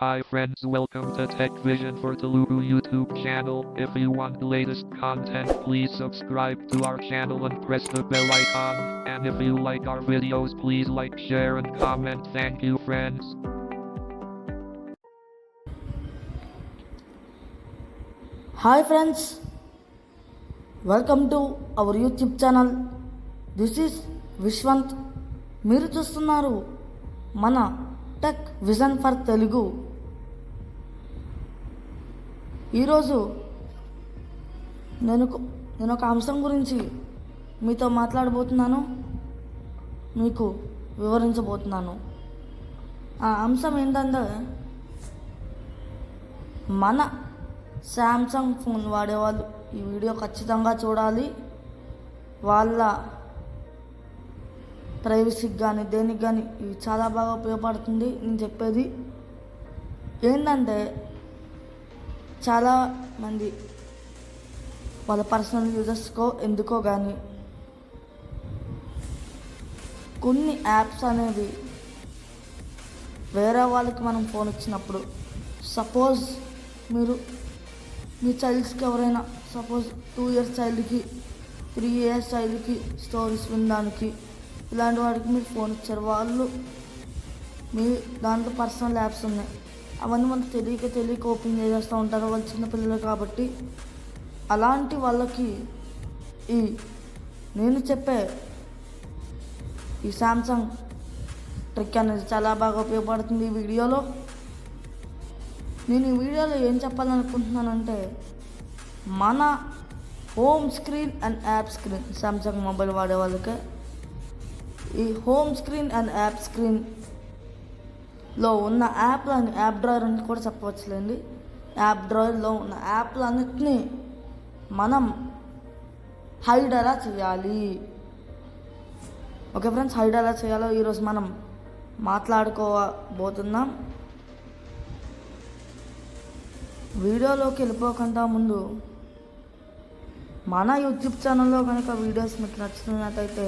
Hi friends, welcome to Tech Vision for Telugu YouTube channel. If you want the latest content, please subscribe to our channel and press the bell icon. And if you like our videos, please like, share and comment. Thank you friends. Hi friends, welcome to our YouTube channel. This is Viswant. మీరు చూస్తున్నారు మన tech vision for Telugu. ఈరోజు నేను ఒక అంశం గురించి మీతో మాట్లాడబోతున్నాను, మీకు వివరించబోతున్నాను. ఆ అంశం ఏంటంటే, మన శాంసంగ్ ఫోన్ వాడేవాళ్ళు ఈ వీడియో ఖచ్చితంగా చూడాలి. వాళ్ళ ప్రైవసీకి కానీ దేనికి కానీ ఇవి చాలా బాగా ఉపయోగపడుతుంది. నేను చెప్పేది ఏంటంటే, చాలామంది వాళ్ళ పర్సనల్ యూజర్స్కో ఎందుకో కానీ కొన్ని యాప్స్ అనేవి వేరే వాళ్ళకి మనం ఫోన్ ఇచ్చినప్పుడు, సపోజ్ మీరు మీ చైల్డ్స్కి ఎవరైనా సపోజ్ 2 years చైల్డ్కి 3 years చైల్డ్కి స్టోరీస్ వినడానికి ఇలాంటి వాడికి మీరు ఫోన్ ఇచ్చారు. వాళ్ళు మీ దాంట్లో పర్సనల్ యాప్స్ ఉన్నాయి, అవన్నీ మనకు తెలియక ఓపెన్ చేస్తూ ఉంటారు. వాళ్ళు చిన్నపిల్లలు కాబట్టి అలాంటి వాళ్ళకి ఈ నేను చెప్పే ఈ శాంసంగ్ ట్రిక్ అనేది చాలా బాగా ఉపయోగపడుతుంది. ఈ వీడియోలో నేను ఏం చెప్పాలనుకుంటున్నానంటే, మన home screen and app screen Samsung mobile వాడే వాళ్ళకి ఈ హోమ్ స్క్రీన్ అండ్ యాప్ స్క్రీన్లో ఉన్న యాప్ డ్రాయర్ అని కూడా చెప్పవచ్చులేండి. యాప్ డ్రాయర్లో ఉన్న యాప్లన్నిటినీ మనం హైడ్ ఎలా చేయాలి, ఓకే ఫ్రెండ్స్, హైడ్ ఎలా చేయాలో ఈరోజు మనం మాట్లాడుకోబోతున్నాం. వీడియోలోకి వెళ్ళిపోకుండా ముందు మన యూట్యూబ్ ఛానల్లో కనుక వీడియోస్ మీకు నచ్చుతున్నట్టయితే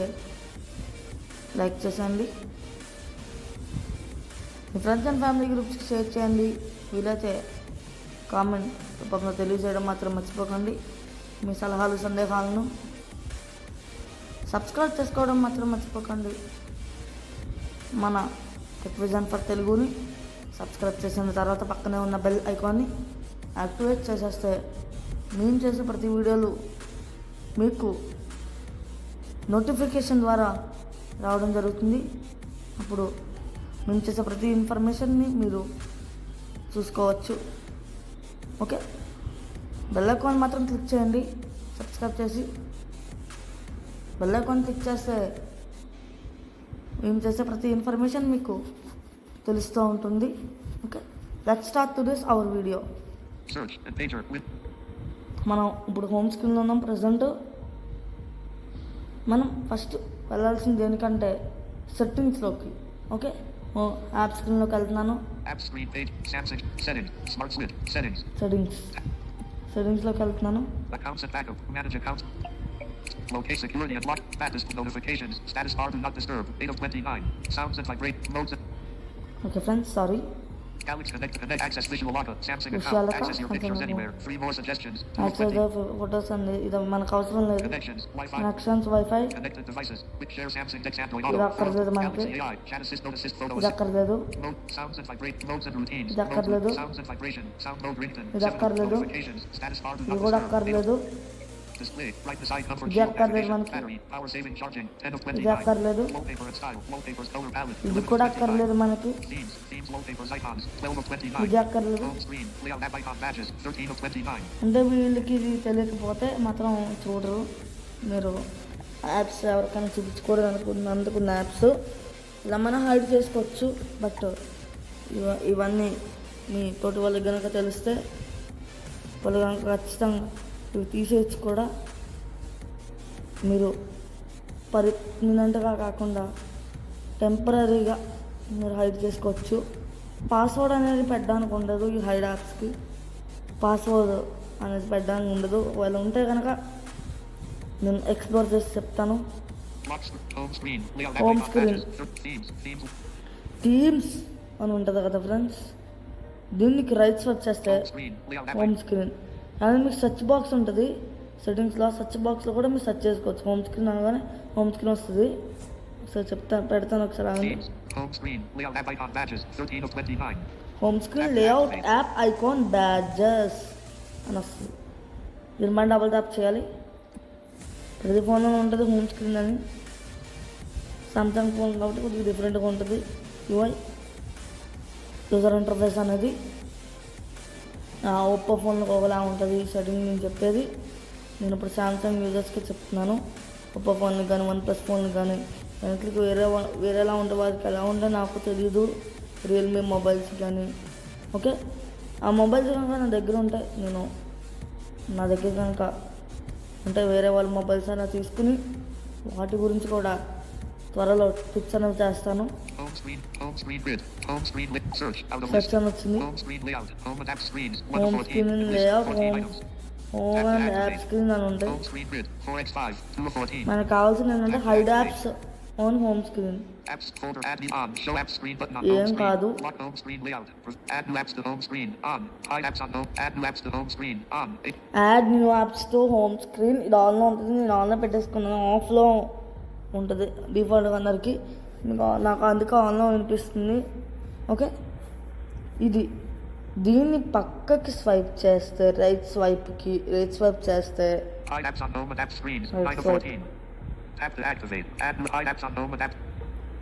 లైక్ చేసేయండి, మీ ఫ్రెండ్స్ అండ్ ఫ్యామిలీ గ్రూప్స్కి షేర్ చేయండి. వీలైతే కామెంట్ రూపంలో తెలియజేయడం మాత్రం మర్చిపోకండి. మీ సలహాలు సందేహాలను సబ్స్క్రైబ్ చేసుకోవడం మాత్రం మర్చిపోకండి. మన టెక్ విజన్ ఫర్ తెలుగుని సబ్స్క్రైబ్ చేసిన తర్వాత పక్కనే ఉన్న బెల్ ఐకాన్ని యాక్టివేట్ చేసేస్తే మేము చేసే ప్రతి వీడియోలు మీకు నోటిఫికేషన్ ద్వారా రావడం జరుగుతుంది. అప్పుడు మేము చేసే ప్రతి ఇన్ఫర్మేషన్ని మీరు చూసుకోవచ్చు. ఓకే, బెల్ ఐకాన్ మాత్రం క్లిక్ చేయండి. సబ్స్క్రైబ్ చేసి బెల్ ఐకాన్ క్లిక్ చేస్తే మేము చేసే ప్రతి ఇన్ఫర్మేషన్ మీకు తెలుస్తూ ఉంటుంది. Okay, let's start today's hour video. మనం ఇప్పుడు హోమ్ స్క్రీన్లో ఉన్నాం. ప్రజెంట్ మనం ఫస్ట్ వెళ్ళాల్సింది దేనికంటే సెట్టింగ్స్లోకి. ఓకే, యాప్ స్క్రీన్లోకి వెళ్తున్నాను. సెట్టింగ్స్లోకి వెళ్తున్నాను. Locate security and lock status notifications. Status bar do not disturb. 8 of 29. Sounds and vibrate modes. Okay friends, sorry. Galaxy Connect access visual locker. Samsung account. Access your pictures anywhere. 3 more suggestions. Access the photos and ఇది మనకు అవసరం లేదు. Connections, Wi-Fi. Connections, Wi-Fi. Connected devices. Quick share Samsung Dex Android Auto. ఇది అక్కర్లేదు మనకి. Galaxy AI. Chat assist, note assist, photos. ఇది అక్కర్లేదు. Mode, sounds and vibrate modes and routines. ఇది అక్కర్లేదు. Sounds and vibration. Sound mode ringtone. ఇది అక్కర్లేదు. Status bar do ఇది not కూడా disturb. అక్కర్లేదు. Display, right beside comfort ఇది అక్కర్లేదు మనకి. battery, power saving charging, 10 of 29. ఇది అక్కర్లేదు. Wallpaper and style, wallpapers color palette. ఇది కూడా అక్కర్లేదు మనకి. Themes, wallpapers, icons, 12 of 29. ఇది అక్కర్లేదు. Home screen, layout app icon badges, 13 of 29. అంటే వీళ్ళకి ఇది తెలియకపోతే మాత్రం చూడరు. మీరు యాప్స్ ఎవరికైనా చూపించుకోవడం అనుకున్న యాప్స్ ఇలా మనం హైడ్ చేసుకోవచ్చు. బట్ ఇవన్నీ మీ తోటి వాళ్ళకి కనుక తెలిస్తే వాళ్ళు కనుక ఖచ్చితంగా ఇవి తీసేయచ్చు కూడా. మీరు పర్మనెంట్గా కాకుండా టెంపరీగా మీరు హైడ్ చేసుకోవచ్చు. పాస్వర్డ్ అనేది పెట్టడానికి ఉండదు ఈ హైడ్ యాప్స్కి. పాస్వర్డ్ అనేది పెట్టడానికి ఉండదు. వాళ్ళు ఉంటే కనుక నేను ఎక్స్ప్లోర్ చేసి చెప్తాను. హోమ్ స్క్రీన్ థీమ్స్ అని ఉంటుంది కదా ఫ్రెండ్స్, దీనికి రైట్ స్వైప్ చేస్తే Home screen. Layout app. Home screen. అలాగే మీకు సెర్చ్ బాక్స్ ఉంటుంది సెట్టింగ్స్లో. సెర్ch బాక్స్లో కూడా మీరు సెర్చ్ చేసుకోవచ్చు. హోమ్ స్క్రీన్ అనగానే హోమ్ స్క్రీన్ వస్తుంది. ఒకసారి పెడతాను ఒకసారి ఆగండి. Themes. Home screen. Layout app icon badges. 13 of 29. Home screen layout app icon badges అని వస్తుంది. దీని పైన డబుల్ ట్యాప్ చేయాలి. ప్రతి ఫోన్లో ఉంటుంది హోమ్ స్క్రీన్ అని. సామ్సంగ్ ఫోన్ కాబట్టి కొద్దిగా డిఫరెంట్గా ఉంటుంది యూఐ యూజర్ ఇంటర్ఫేస్ అనేది. ఒప్పో ఫోన్లకు ఒకలా ఉంటుంది సెట్టింగ్ నేను చెప్పేది. నేను ఇప్పుడు సామ్సంగ్ యూజర్స్కి చెప్తున్నాను. ఒప్పో ఫోన్కి కానీ వన్ప్లస్ ఫోన్కి కానీ దాంట్లోకి వేరేలా ఉంటే వారికి ఎలా ఉంటే నాకు తెలియదు. రియల్మీ మొబైల్స్ కానీ ఓకే. ఆ మొబైల్స్ కనుక నా దగ్గర ఉంటాయి, నేను నా దగ్గర కనుక అంటే వేరే వాళ్ళ మొబైల్స్ అయినా తీసుకుని వాటి గురించి కూడా త్వరలో టిప్స్ అనేవి చేస్తాను. Home screen grid. Home screen search out of search list. అని వచ్చింది. Home screen layout. Home and app screens. 1 home of 14. Screen List layout 14 items. Home and app screen అని ఉంటాయి. Home screen grid. 4x5. 2 of 14. మనకు కావాల్సింది ఏంటంటే hide apps on home screen. Apps folder. Add new on. Show app screen button on ఏం home screen. కాదు. Lock home screen layout. Add new apps to home screen. On. Hide apps on home. Add new apps to home screen. On. Add new apps to home screen. ఇది ఆన్లో ఉంటుంది. నేను ఆన్లో పెట్టేసుకున్నాను. ఆఫ్లో ఉంటుంది డిఫాల్ట్గా అందరికీ. నాకు అందుకే ఆన్లో వినిపిస్తుంది ఓకే. దీన్ని పక్కకి స్వైప్ చేస్తే రైట్ స్వైప్ చేస్తే Hide apps on home and app screens. Right, 9 of so- 14. Tap to activate. Add new hide apps on home and app.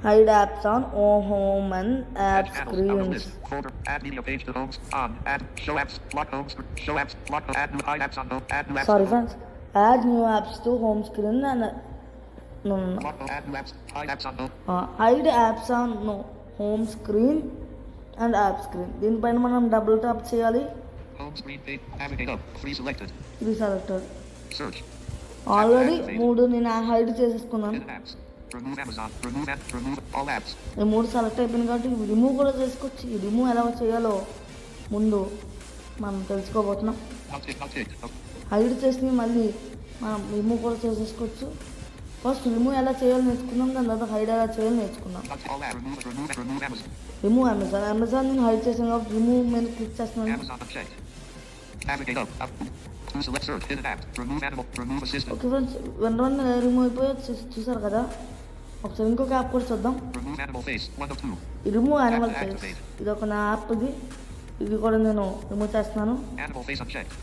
Hide apps on home and app Add channels. Out of screens. list. Folder. Add media page to home. On. Add. Show apps. Lock home. Show apps. Lock. Add new hide apps on home. Add new apps. Sorry to home. Friends, add new apps to home screen and Lock. Add new apps. Hide apps on home. Hide apps on home screen and app screen. దీనిపైన మనం double tap చేయాలి. Home screen page. Navigate up. 3 selected. ఇది selected. Search. Already 3 నేను hide చేసేసుకున్నాను. Hidden apps. Remove Amazon. Remove all apps. ఈ 3 select అయిపోయింది కాబట్టి remove కూడా చేసుకోవచ్చు. ఈ రిమూవ్ ఎలా చేయాలో ముందు మనం తెలుసుకోబోతున్నాం. Not tick. హైడ్ చేసి మళ్ళీ మనం రిమూవ్ కూడా చేసేసుకోవచ్చు. ఫస్ట్ రిమూవ్ ఎలా చేయాలో నేర్చుకున్నాం, దాని తర్వాత హైడ్ ఎలా చేయాలో నేర్చుకున్నాం. Not all apps. Remove Amazon. Remove Amazon నేను హైడ్ చేసాను కాబట్టి రిమూవ్ మీద క్లిక్ చేస్తున్నాను. Amazon unchecked. Navigate up. To select search. Hidden apps. Remove animal. Remove assistant. Okay friends, వెంటనే రిమూవ్ అయిపోయి చూసారు కదా. ఒకసారి ఇంకొక యాప్ కూడా చూద్దాం. Remove animal face. 1 of 2. ఈ రిమూవ్ యానిమల్ ఫేస్ ఇది ఒక నా యాప్. ఇది కూడా నేను రిమూవ్ చేస్తున్నాను. Animal face unchecked.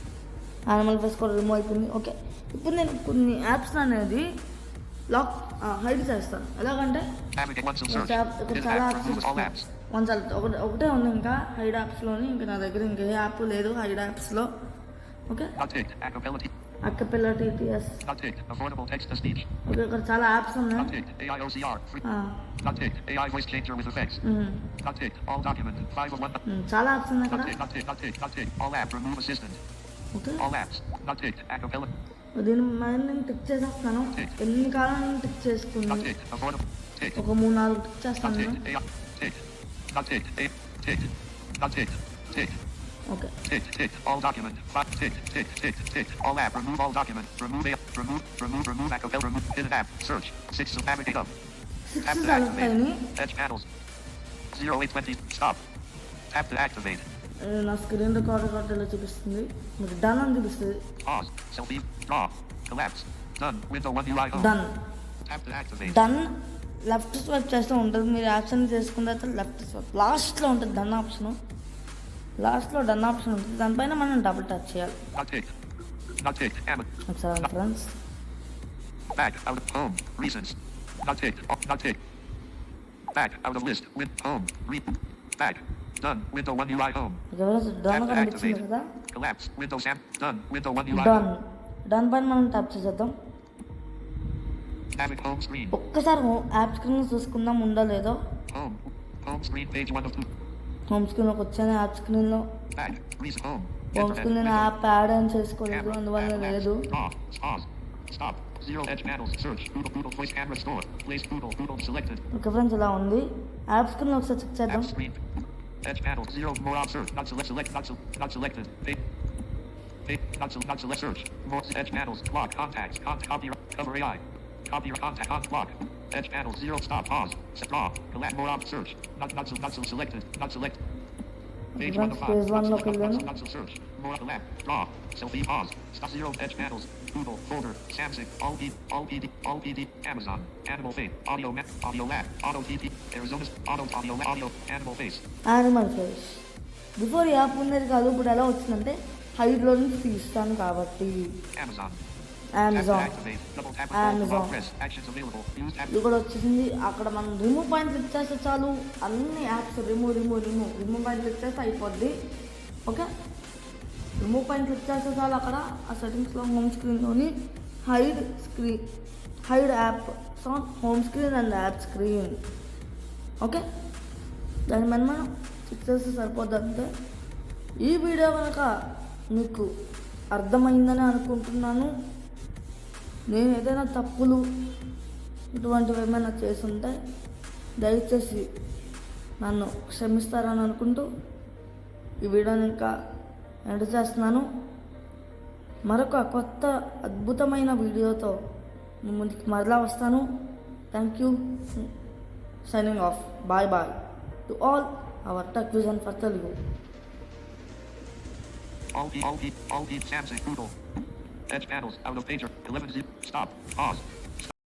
Animal face కూడా రిమూవ్ అయిపోయింది. ఓకే, ఇప్పుడు నేను కొన్ని యాప్స్ అనేది లాక్ హైడ్ చేస్తాను. ఎలాగంటే Navigate once and search. ఇక్కడ Hidden చాలా apps. Apps Remove all apps. ఒకటే ఉంది ఇంకా హైడ్ యాప్స్లోని. ఇంకా నా దగ్గర ఇంకే యాప్ లేదు హైడ్ యాప్స్లో. Okay, Not ticked. Acapella. Acapella TTS. Not ticked. Affordable text to speech. Okay, ఇక్కడ చాలా యాప్స్ ఉన్నాయి. Not ticked. AI OCR. Free. Not ticked. AI voice changer with effects. Not ticked. All document. 5 of 1. చాలా apps ఉన్నాయి Not ఇక్కడ. ticked. Not ticked. All apps. Remove assistant. Okay, All apps. Not ticked. Acapella. దీని మీద నేను tick చేసేస్తాను. ఎన్ని కాలం tick Not చేసుకుని ticked. Affordable. Ticked. ఒక 3-4 టిక్ Not చేస్తాను నేను. ticked. AI. Ticked. Not ticked. Ticked. Not ticked. Ticked. Okay, Ticked. All document. Ticked. All app. Remove all document. Remove acapella. Remove hidden app. Search. 6 of navigate up. 6 Tap to select activate. అయినాయి. Edge panels. 0820. Stop. Tap to activate. నా screen record ఇలా చూపిస్తుంది. మీరు done అని చూపిస్తుంది. Pause. Selfie. Draw. Collapse. Done. Window 1 UI home. Done. Tap to activate. Done left swipe చేస్తూ ఉంటుంది. మీరు యాప్స్ అన్ని చేసుకున్న తర్వాత లెఫ్ట్ స్వైప్ లాస్ట్లో ఉంటుంది డన్ ఆప్షన్. లాస్ట్లో డన్ ఆప్షన్ ఉంటుంది. దానిపైన మనం డబుల్ టచ్ చేయాలి. Not ticked. ఒకసారి friends, Back. Out of home. Reasons. Not ticked. Back. Out of list. Home. Back. Done. Window 1 UI home. Done Tap to కనిపించింది activate. కదా. Collapse. Window Sam. Done. Window 1 UI done. home. Done పైన మనం touch చేసేద్దాం. Navigate home screen. ఒక్కసారి app screen చూసుకుందాం ఉందో లేదో. Home. Home screen page 1 of 2. Home స్క్రీన్లోకి వచ్చాను. యాప్ స్క్రీన్లో Back. Reason home. Home screen నేను యాప్ యాడ్ అని చేసుకోలేదు, అందువల్ల లేదు. Pause. Stop. 0 edge panels. Search. Google voice camera store. Place Google selected. Okay friends, ఇలా ఉంది. యాప్ స్క్రీన్ ఒకసారి చెక్ చేద్దాం. App screen. Edge panel. 0 more on search. Not selected. Not select search. More edge panels. Lock contacts. Copy. Cover AI. Copy contact. Lock. Edge panel. 0 stop. Pause. Draw. Collect more on search. Not selected. Not select. Page Friends, 1 of 5. page 1 Select లోకి వెళ్ళాను. Console search. More on the left. Draw. Selfie pause. Stop 0 edge panels. Google. Folder. Samsung. All PD. Amazon. Animal face. Audio lab. Auto TP. Arizona. Audio lab. Audio. Animal face. Animal face. Before ఈ app ఉండేది కాదు, ఇప్పుడు ఎలా వచ్చిందంటే హైడ్లో నుంచి తీస్తాను కాబట్టి. Amazon. Amazon. Activate. Double tap. Amazon. Press. Actions available. Use tab. ఇది కూడా వచ్చేసింది. అక్కడ మనం రిమూవ్ పాయింట్ క్లిక్ చేస్తే చాలు, అన్ని యాప్స్ రిమూవ్ పాయింట్ క్లిక్ చేస్తే అయిపోద్ది. ఓకే, రిమూవ్ పాయింట్ క్లిక్ చేస్తే చాలు. అక్కడ ఆ సెట్టింగ్స్లో హోమ్ స్క్రీన్లోని hide app on home screen and app screen. Okay, దాని మీద మనం క్లిక్ చేస్తే సరిపోద్ది అంతే. ఈ వీడియో కనుక మీకు అర్థమైందని అనుకుంటున్నాను. నేను ఏదైనా తప్పులు ఇటువంటివి ఏమైనా చేసుంటే దయచేసి నన్ను క్షమిస్తారని అనుకుంటూ ఈ వీడియోని ఇంకా ఎండ్ చేస్తున్నాను. మరొక కొత్త అద్భుతమైన వీడియోతో మీ ముందుకి మరలా వస్తాను. Thank you. Signing off. Bye to all our tech vision for Telugu. All Samsung. Google. Edge panels. Out of pager. 11 zip. Stop. Pause.